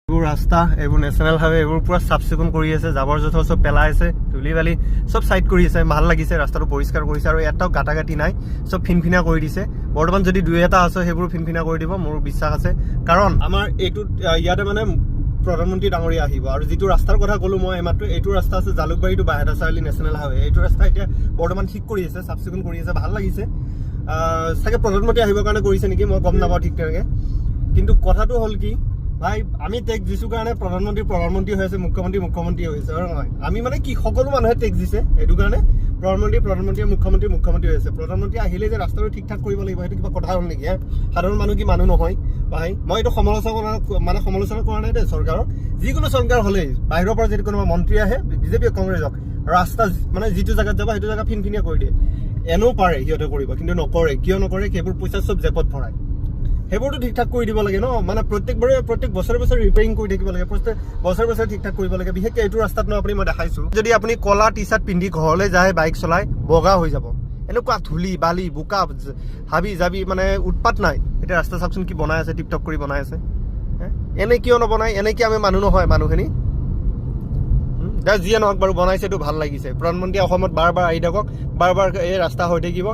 এইবোৰ ৰাস্তা, এইবোৰ নেশ্যনেল হাইৱে, এইবোৰ পুৰা চাফ চিকুণ কৰি আছে, জাবৰ জোথৰ চব পেলাই আছে, ধূলি বালি চব চাইড কৰি আছে, ভাল লাগিছে, ৰাস্তাটো পৰিষ্কাৰ কৰিছে আৰু এটাও গাঁটাগাঁটি নাই, চব ফিনফিনা কৰি দিছে। বৰ্তমান যদি দুই এটা আছে সেইবোৰ ফিনফিনা কৰি দিব, মোৰ বিশ্বাস আছে, কাৰণ আমাৰ এইটো ইয়াতে মানে প্ৰধানমন্ত্ৰী ডাঙৰীয়া আহিব। আৰু যিটো ৰাস্তাৰ কথা ক'লো মই এইমাত্ৰ, এইটো ৰাস্তা আছে Jalukbari two Baihata Chariali national highway. এইটো ৰাস্তা এতিয়া বৰ্তমান ঠিক কৰি আছে, চাফ চিকুণ কৰি আছে, ভাল লাগিছে। চাগে প্ৰধানমন্ত্ৰী আহিবৰ কাৰণে কৰিছে নেকি, মই গম নাপাওঁ ঠিক তেনেকৈ। কিন্তু কথাটো হ'ল কি ভাই, আমি টেক্স দিছোঁ কাৰণে প্ৰধানমন্ত্ৰী হৈ আছে, মুখ্যমন্ত্ৰী হৈছে, আৰু নহয় আমি মানে কি সকলো মানুহে টেক্স দিছে, সেইটো কাৰণে প্ৰধানমন্ত্ৰীয়ে মুখ্যমন্ত্ৰী হৈ আছে। প্ৰধানমন্ত্ৰী আহিলে যে ৰাস্তাটো ঠিক ঠাক কৰিব লাগিব, সেইটো কিবা কথা হ'ল নেকি? সাধাৰণ মানুহ কি মানুহ নহয় ভাই? মই এইটো সমালোচনা কৰা নাই দেই চৰকাৰৰ। যিকোনো চৰকাৰ হ'লেই বাহিৰৰ পৰা যদি কোনোবা মন্ত্ৰী আহে, বিজেপি কংগ্ৰেছ হওক, ৰাস্তা মানে যিটো জেগাত যাব সেইটো জেগা ফিনফিনীয়া কৰি দিয়ে। এনেও পাৰে সিহঁতে কৰিব, কিন্তু নকৰে। কিয় নকৰে? সেইবোৰ পইচা চব জেপত ভৰাই। সেইবোৰতো ঠিক ঠাক কৰি দিব লাগে ন, মানে প্ৰত্যেক বছৰে ৰিপেয়াৰিং কৰি থাকিব লাগে, বছৰে ঠিক ঠাক কৰিব লাগে। বিশেষকৈ এইটো ৰাস্তাত ন, আপুনি মই দেখাইছোঁ, যদি আপুনি ক'লা টি চাৰ্ট পিন্ধি ঘৰলৈ যায়, বাইক চলাই, বগা হৈ যাব। এনেকুৱা ধূলি বালি বোকা হাবি জাবি, মানে উৎপাত নাই। এতিয়া ৰাস্তা চাওকচোন কি বনাই আছে, টিপটপ কৰি বনাই আছে। এনে কিয় নবনাই? এনে কি আমি মানুহ নহয়? মানুহখিনি যিয়ে নহওক বাৰু, বনাইছেতো ভাল লাগিছে। প্ৰধানমন্ত্ৰী অসমত বাৰ আহি থাকক, বাৰ এই ৰাস্তা হৈ থাকিব,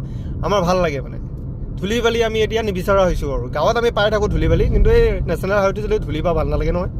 আমাৰ ভাল লাগে। মানে ধূলি বালি আমি এতিয়া নিবিচৰা হৈছোঁ। আৰু গাঁৱত আমি পাই থাকোঁ ধূলি বালি, কিন্তু এই নেশ্যনেল হাইৱেটো যদি ধূলি পা ভাল নালাগে নহয়।